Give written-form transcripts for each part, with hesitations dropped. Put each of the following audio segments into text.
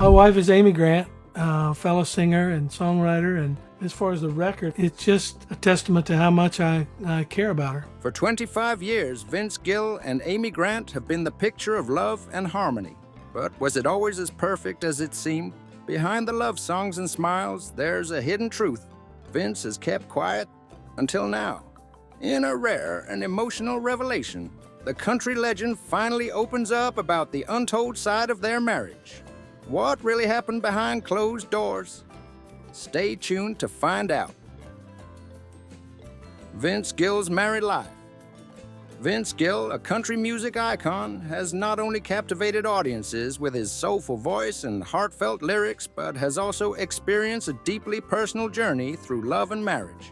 My wife is Amy Grant, fellow singer and songwriter, and as far as the record, it's just a testament to how much I care about her. For 25 years, Vince Gill and Amy Grant have been the picture of love and harmony. But was it always as perfect as it seemed? Behind the love songs and smiles, there's a hidden truth. Vince has kept quiet until now. In a rare and emotional revelation, the country legend finally opens up about the untold side of their marriage. What really happened behind closed doors? Stay tuned to find out. Vince Gill's married life. Vince Gill, a country music icon, has not only captivated audiences with his soulful voice and heartfelt lyrics, but has also experienced a deeply personal journey through love and marriage.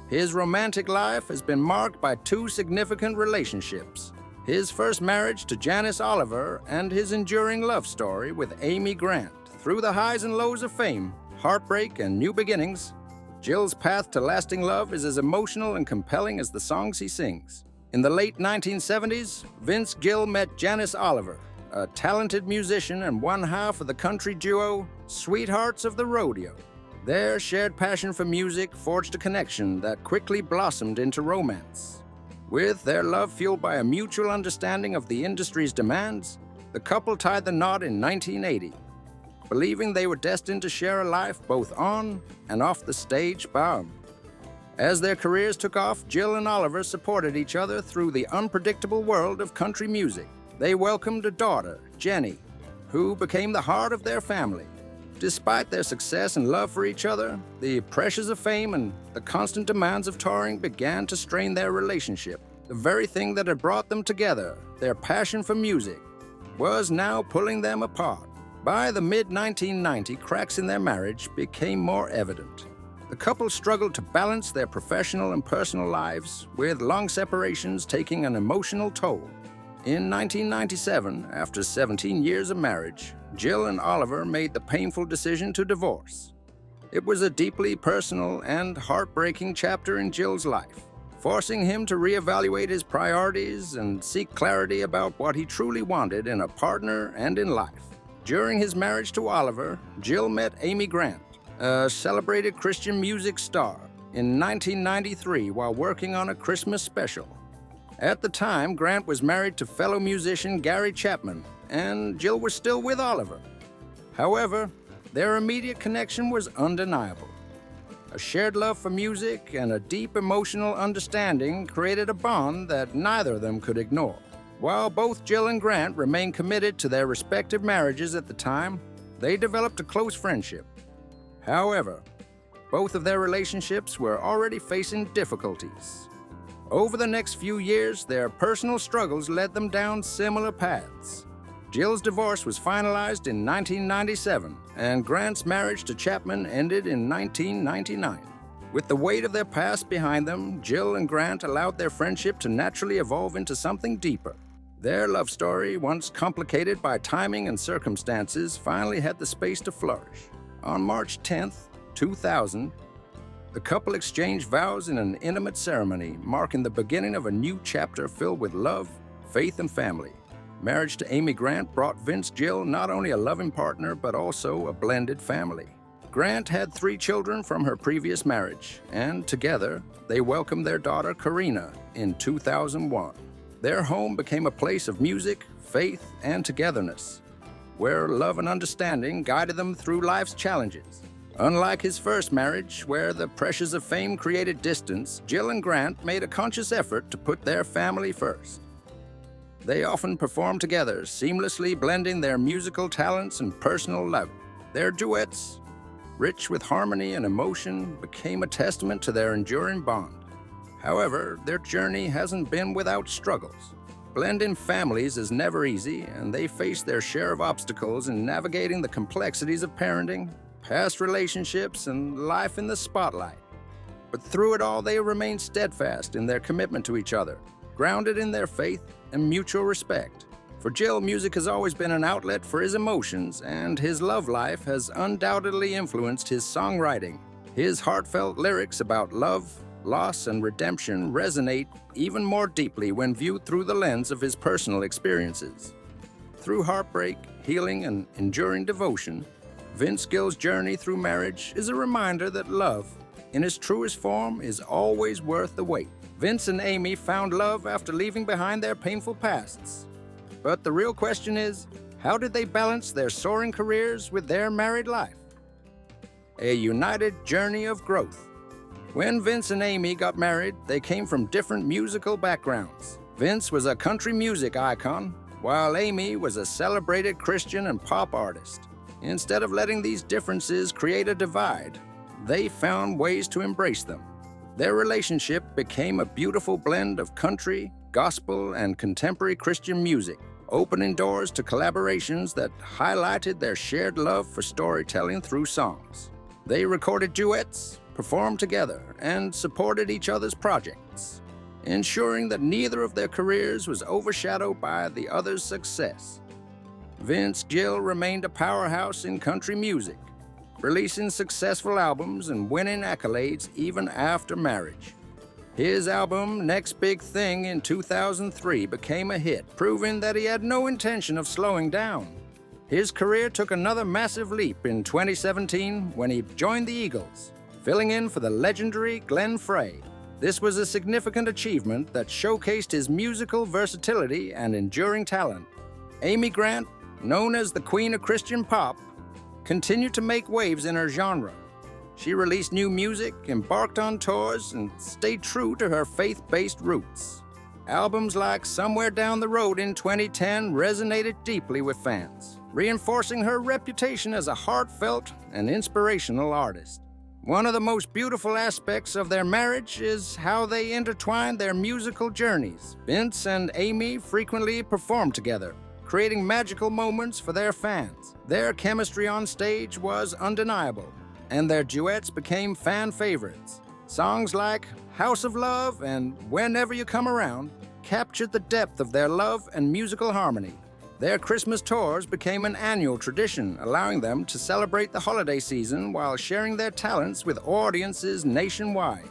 His romantic life has been marked by two significant relationships: his first marriage to Janice Oliver and his enduring love story with Amy Grant. Through the highs and lows of fame, heartbreak, and new beginnings, Gill's path to lasting love is as emotional and compelling as the songs he sings. In the late 1970s, Vince Gill met Janice Oliver, a talented musician and one half of the country duo Sweethearts of the Rodeo. Their shared passion for music forged a connection that quickly blossomed into romance. With their love fueled by a mutual understanding of the industry's demands, the couple tied the knot in 1980, believing they were destined to share a life both on and off the stage bound. As their careers took off, Gill and Oliver supported each other through the unpredictable world of country music. They welcomed a daughter, Jenny, who became the heart of their family. Despite their success and love for each other, the pressures of fame and the constant demands of touring began to strain their relationship. The very thing that had brought them together, their passion for music, was now pulling them apart. By the mid-1990s, cracks in their marriage became more evident. The couple struggled to balance their professional and personal lives, with long separations taking an emotional toll. In 1997, after 17 years of marriage, Gill and Oliver made the painful decision to divorce. It was a deeply personal and heartbreaking chapter in Gill's life, forcing him to reevaluate his priorities and seek clarity about what he truly wanted in a partner and in life. During his marriage to Oliver, Gill met Amy Grant, a celebrated Christian music star, in 1993 while working on a Christmas special. At the time, Grant was married to fellow musician Gary Chapman, and Gill was still with Oliver. However, their immediate connection was undeniable. A shared love for music and a deep emotional understanding created a bond that neither of them could ignore. While both Gill and Grant remained committed to their respective marriages at the time, they developed a close friendship. However, both of their relationships were already facing difficulties. Over the next few years, their personal struggles led them down similar paths. Gill's divorce was finalized in 1997, and Grant's marriage to Chapman ended in 1999. With the weight of their past behind them, Gill and Grant allowed their friendship to naturally evolve into something deeper. Their love story, once complicated by timing and circumstances, finally had the space to flourish. On March 10, 2000, the couple exchanged vows in an intimate ceremony, marking the beginning of a new chapter filled with love, faith, and family. Marriage to Amy Grant brought Vince Gill not only a loving partner, but also a blended family. Grant had 3 children from her previous marriage, and together, they welcomed their daughter Karina in 2001. Their home became a place of music, faith, and togetherness, where love and understanding guided them through life's challenges. Unlike his first marriage, where the pressures of fame created distance, Gill and Grant made a conscious effort to put their family first. They often performed together, seamlessly blending their musical talents and personal life. Their duets, rich with harmony and emotion, became a testament to their enduring bond. However, their journey hasn't been without struggles. Blending families is never easy, and they face their share of obstacles in navigating the complexities of parenting, past relationships, and life in the spotlight. But through it all, they remain steadfast in their commitment to each other, grounded in their faith and mutual respect. For Gill, music has always been an outlet for his emotions, and his love life has undoubtedly influenced his songwriting. His heartfelt lyrics about love, loss, and redemption resonate even more deeply when viewed through the lens of his personal experiences. Through heartbreak, healing, and enduring devotion, Vince Gill's journey through marriage is a reminder that love, in its truest form, is always worth the wait. Vince and Amy found love after leaving behind their painful pasts. But the real question is, how did they balance their soaring careers with their married life? A united journey of growth. When Vince and Amy got married, they came from different musical backgrounds. Vince was a country music icon, while Amy was a celebrated Christian and pop artist. Instead of letting these differences create a divide, they found ways to embrace them. Their relationship became a beautiful blend of country, gospel, and contemporary Christian music, opening doors to collaborations that highlighted their shared love for storytelling through songs. They recorded duets, performed together, and supported each other's projects, ensuring that neither of their careers was overshadowed by the other's success. Vince Gill remained a powerhouse in country music, releasing successful albums and winning accolades even after marriage. His album, Next Big Thing, in 2003 became a hit, proving that he had no intention of slowing down. His career took another massive leap in 2017 when he joined the Eagles, filling in for the legendary Glenn Frey. This was a significant achievement that showcased his musical versatility and enduring talent. Amy Grant, known as the Queen of Christian Pop, continued to make waves in her genre. She released new music, embarked on tours, and stayed true to her faith-based roots. Albums like Somewhere Down the Road in 2010 resonated deeply with fans, reinforcing her reputation as a heartfelt and inspirational artist. One of the most beautiful aspects of their marriage is how they intertwined their musical journeys. Vince and Amy frequently performed together, creating magical moments for their fans. Their chemistry on stage was undeniable, and their duets became fan favorites. Songs like House of Love and Whenever You Come Around captured the depth of their love and musical harmony. Their Christmas tours became an annual tradition, allowing them to celebrate the holiday season while sharing their talents with audiences nationwide.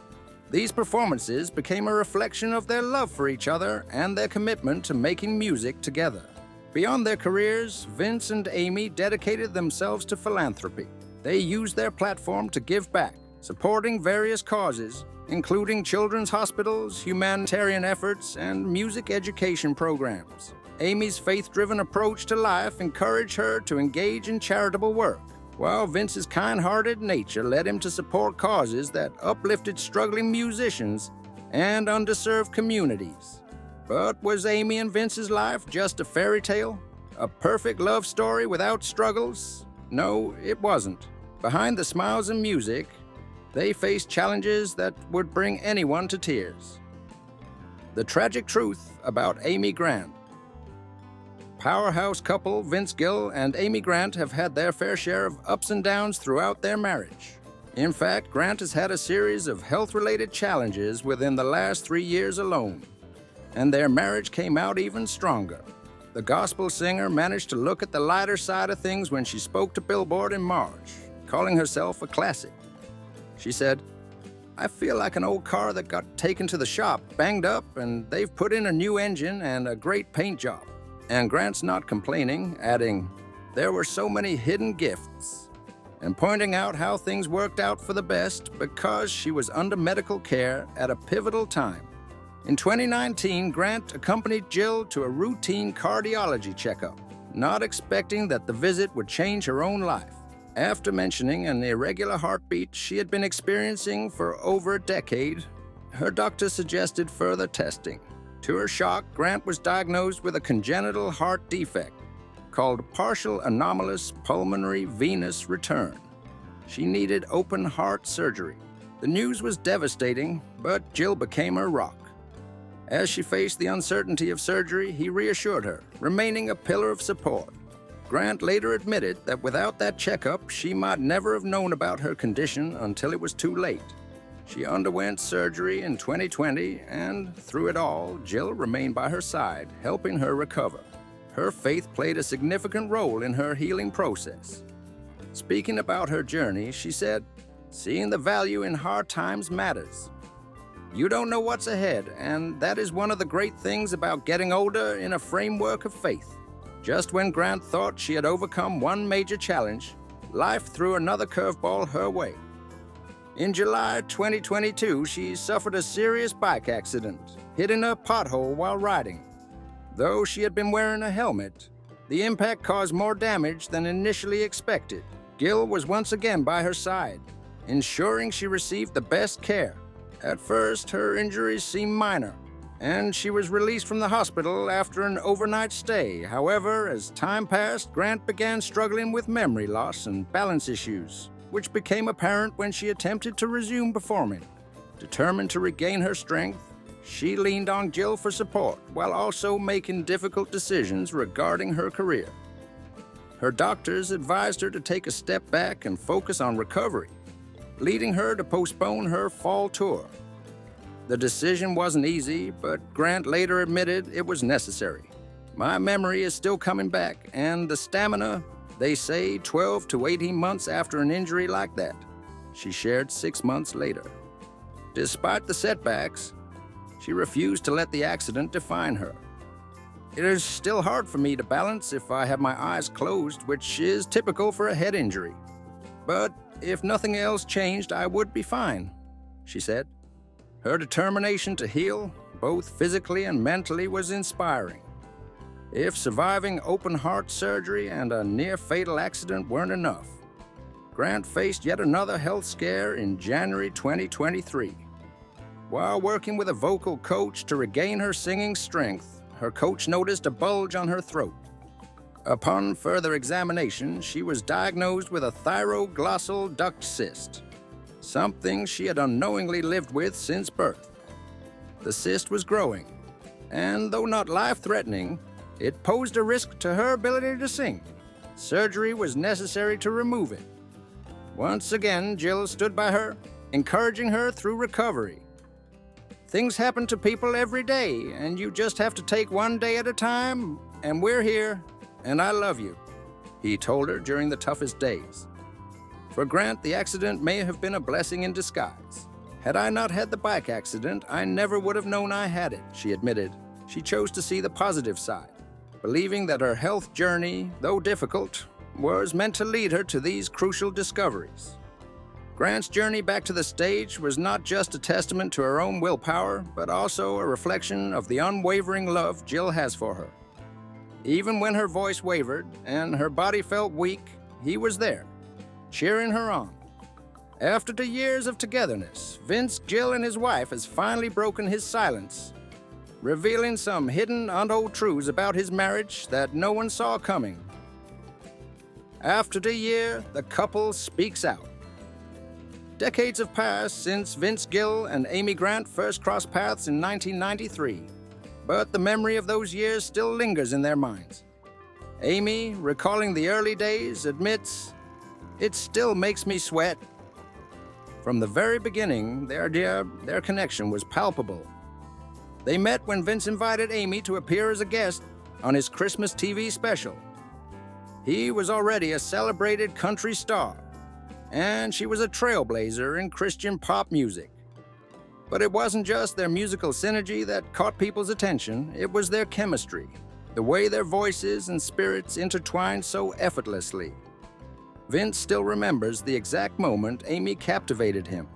These performances became a reflection of their love for each other and their commitment to making music together. Beyond their careers, Vince and Amy dedicated themselves to philanthropy. They used their platform to give back, supporting various causes, including children's hospitals, humanitarian efforts, and music education programs. Amy's faith-driven approach to life encouraged her to engage in charitable work, while Vince's kind-hearted nature led him to support causes that uplifted struggling musicians and underserved communities. But was Amy and Vince's life just a fairy tale? A perfect love story without struggles? No, it wasn't. Behind the smiles and music, they faced challenges that would bring anyone to tears. The tragic truth about Amy Grant. Powerhouse couple Vince Gill and Amy Grant have had their fair share of ups and downs throughout their marriage. In fact, Grant has had a series of health-related challenges within the last 3 years alone, and their marriage came out even stronger. The gospel singer managed to look at the lighter side of things when she spoke to Billboard in March, calling herself a classic. She said, "I feel like an old car that got taken to the shop, banged up, and they've put in a new engine and a great paint job." And Grant's not complaining, adding, "There were so many hidden gifts," and pointing out how things worked out for the best because she was under medical care at a pivotal time. In 2019, Grant accompanied Gill to a routine cardiology checkup, not expecting that the visit would change her own life. After mentioning an irregular heartbeat she had been experiencing for over a decade, her doctor suggested further testing. To her shock, Grant was diagnosed with a congenital heart defect called partial anomalous pulmonary venous return. She needed open heart surgery. The news was devastating, but Gill became her rock. As she faced the uncertainty of surgery, he reassured her, remaining a pillar of support. Grant later admitted that without that checkup, she might never have known about her condition until it was too late. She underwent surgery in 2020, and through it all, Gill remained by her side, helping her recover. Her faith played a significant role in her healing process. Speaking about her journey, she said, "Seeing the value in hard times matters. You don't know what's ahead, and that is one of the great things about getting older in a framework of faith. Just when Grant thought she had overcome one major challenge, life threw another curveball her way. In July 2022, she suffered a serious bike accident, hitting a pothole while riding. Though she had been wearing a helmet, the impact caused more damage than initially expected. Gill was once again by her side, ensuring she received the best care. At first, her injuries seemed minor, and she was released from the hospital after an overnight stay. However, as time passed, Grant began struggling with memory loss and balance issues, which became apparent when she attempted to resume performing. Determined to regain her strength, she leaned on Gill for support while also making difficult decisions regarding her career. Her doctors advised her to take a step back and focus on recovery, leading her to postpone her fall tour. The decision wasn't easy, but Grant later admitted it was necessary. "My memory is still coming back, and the stamina, they say 12 to 18 months after an injury like that," she shared 6 months later. Despite the setbacks, she refused to let the accident define her. "It is still hard for me to balance if I have my eyes closed, which is typical for a head injury. But if nothing else changed, I would be fine," she said. Her determination to heal, both physically and mentally, was inspiring. If surviving open-heart surgery and a near-fatal accident weren't enough, Grant faced yet another health scare in January 2023. While working with a vocal coach to regain her singing strength, her coach noticed a bulge on her throat. Upon further examination, she was diagnosed with a thyroglossal duct cyst, something she had unknowingly lived with since birth. The cyst was growing, and though not life-threatening, it posed a risk to her ability to sing. Surgery was necessary to remove it. Once again, Gill stood by her, encouraging her through recovery. "Things happen to people every day, and you just have to take one day at a time, and we're here, and I love you," he told her during the toughest days. For Grant, the accident may have been a blessing in disguise. "Had I not had the bike accident, I never would have known I had it," she admitted. She chose to see the positive side, believing that her health journey, though difficult, was meant to lead her to these crucial discoveries. Grant's journey back to the stage was not just a testament to her own willpower, but also a reflection of the unwavering love Gill has for her. Even when her voice wavered and her body felt weak, he was there, cheering her on. After years of togetherness, Vince Gill and his wife has finally broken his silence, revealing some hidden, untold truths about his marriage that no one saw coming. After the year, the couple speaks out. Decades have passed since Vince Gill and Amy Grant first crossed paths in 1993, but the memory of those years still lingers in their minds. Amy, recalling the early days, admits, "It still makes me sweat." From the very beginning, their connection was palpable. They met when Vince invited Amy to appear as a guest on his Christmas TV special. He was already a celebrated country star, and she was a trailblazer in Christian pop music. But it wasn't just their musical synergy that caught people's attention, it was their chemistry, the way their voices and spirits intertwined so effortlessly. Vince still remembers the exact moment Amy captivated him.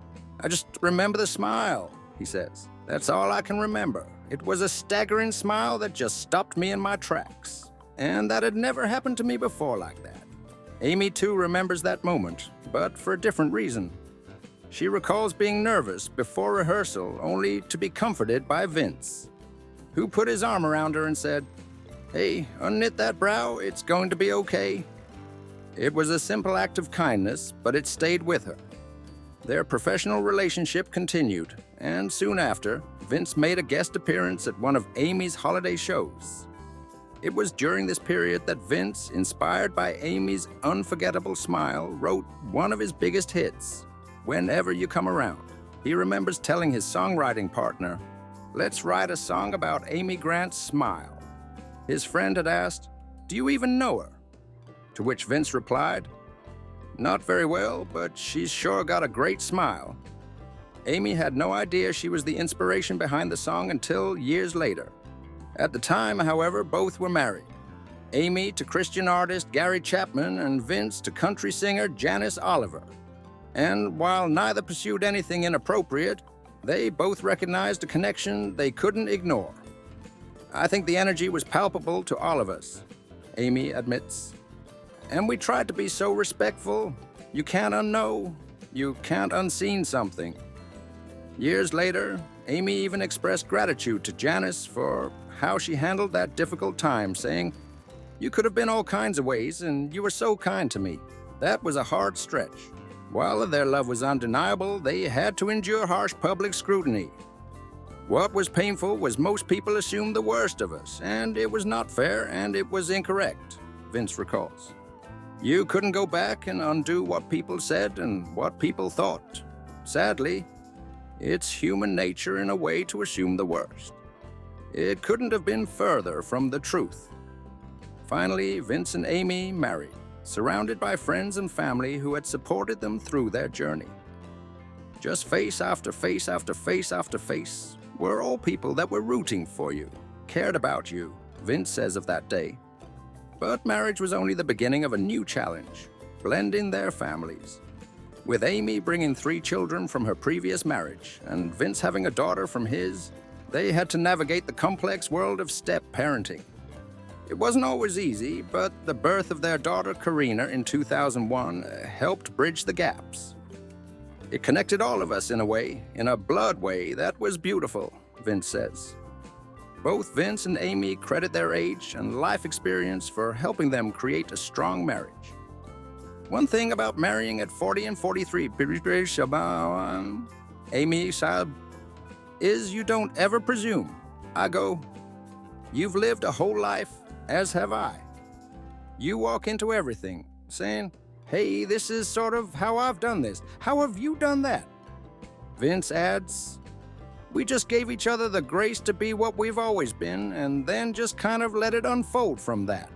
"I just remember the smile," he says. "That's all I can remember. It was a staggering smile that just stopped me in my tracks. And that had never happened to me before like that." Amy too remembers that moment, but for a different reason. She recalls being nervous before rehearsal, only to be comforted by Vince, who put his arm around her and said, "Hey, unknit that brow, it's going to be okay." It was a simple act of kindness, but it stayed with her. Their professional relationship continued, and soon after, Vince made a guest appearance at one of Amy's holiday shows. It was during this period that Vince, inspired by Amy's unforgettable smile, wrote one of his biggest hits, "Whenever You Come Around." He remembers telling his songwriting partner, "Let's write a song about Amy Grant's smile." His friend had asked, "Do you even know her?" To which Vince replied, "Not very well, but she's sure got a great smile." Amy had no idea she was the inspiration behind the song until years later. At the time, however, both were married. Amy to Christian artist Gary Chapman, and Vince to country singer Janice Oliver. And while neither pursued anything inappropriate, they both recognized a connection they couldn't ignore. I think the energy was palpable to all of us, Amy admits. And we tried to be so respectful. You can't unknow, you can't unseen something. Years later, Amy even expressed gratitude to Janice for how she handled that difficult time, saying, "You could have been all kinds of ways, and you were so kind to me. That was a hard stretch." While their love was undeniable, they had to endure harsh public scrutiny. What was painful was most people assumed the worst of us, and it was not fair and it was incorrect, Vince recalls. You couldn't go back and undo what people said and what people thought. Sadly, it's human nature in a way to assume the worst. It couldn't have been further from the truth. Finally, Vince and Amy married, surrounded by friends and family who had supported them through their journey. Just face after face after face after face were all people that were rooting for you, cared about you, Vince says of that day. But marriage was only the beginning of a new challenge, blending their families. With Amy bringing 3 children from her previous marriage and Vince having a daughter from his, they had to navigate the complex world of step parenting. It wasn't always easy, but the birth of their daughter Karina in 2001 helped bridge the gaps. It connected all of us in a way, in a blood way that was beautiful, Vince says. Both Vince and Amy credit their age and life experience for helping them create a strong marriage. One thing about marrying at 40 and 43, Amy said, is you don't ever presume. I go, you've lived a whole life, as have I. You walk into everything, saying, hey, this is sort of how I've done this. How have you done that? Vince adds, we just gave each other the grace to be what we've always been, and then just kind of let it unfold from that.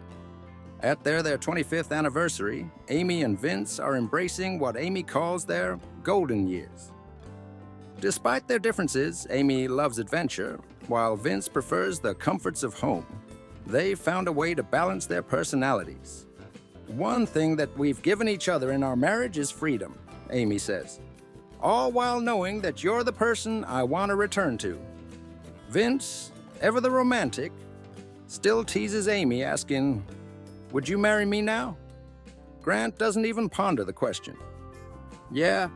At their 25th anniversary, Amy and Vince are embracing what Amy calls their golden years. Despite their differences, Amy loves adventure, while Vince prefers the comforts of home. They found a way to balance their personalities. One thing that we've given each other in our marriage is freedom, Amy says. All while knowing that you're the person I want to return to. Vince, ever the romantic, still teases Amy, asking, would you marry me now? Grant doesn't even ponder the question. Yeah,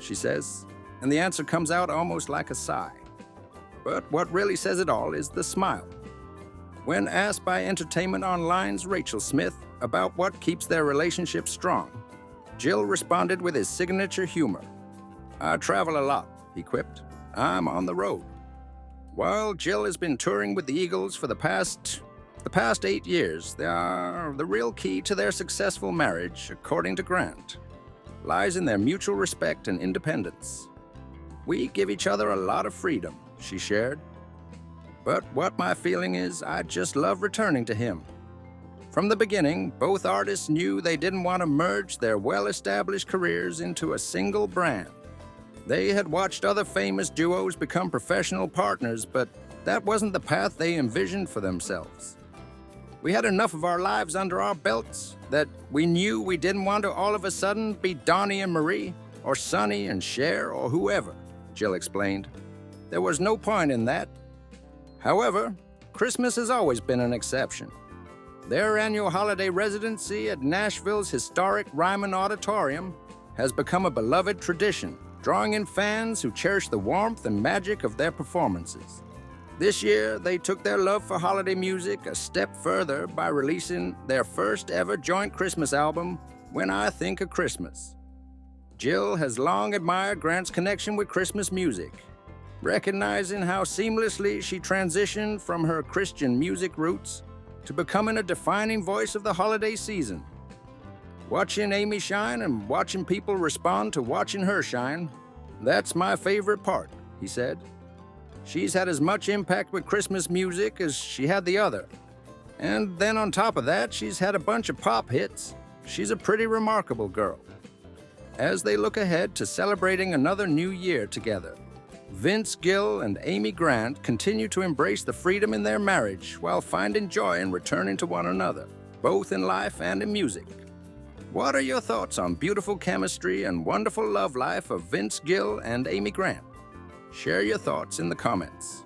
she says, and the answer comes out almost like a sigh. But what really says it all is the smile. When asked by Entertainment Online's Rachel Smith about what keeps their relationship strong, Gill responded with his signature humor. I travel a lot, he quipped. I'm on the road. While Gill has been touring with the Eagles for the past 8 years, the real key to their successful marriage, according to Grant, lies in their mutual respect and independence. We give each other a lot of freedom, she shared. But what my feeling is, I just love returning to him. From the beginning, both artists knew they didn't want to merge their well-established careers into a single brand. They had watched other famous duos become professional partners, but that wasn't the path they envisioned for themselves. We had enough of our lives under our belts that we knew we didn't want to all of a sudden be Donnie and Marie, or Sonny and Cher, or whoever, Gill explained. There was no point in that. However, Christmas has always been an exception. Their annual holiday residency at Nashville's historic Ryman Auditorium has become a beloved tradition, drawing in fans who cherish the warmth and magic of their performances. This year, they took their love for holiday music a step further by releasing their first ever joint Christmas album, When I Think of Christmas. Gill has long admired Grant's connection with Christmas music, recognizing how seamlessly she transitioned from her Christian music roots to becoming a defining voice of the holiday season. Watching Amy shine and watching people respond to watching her shine, that's my favorite part, he said. She's had as much impact with Christmas music as she had the other. And then on top of that, she's had a bunch of pop hits. She's a pretty remarkable girl. As they look ahead to celebrating another new year together, Vince Gill and Amy Grant continue to embrace the freedom in their marriage while finding joy in returning to one another. both in life and in music. What are your thoughts on beautiful chemistry and wonderful love life of Vince Gill and Amy Grant? Share your thoughts in the comments.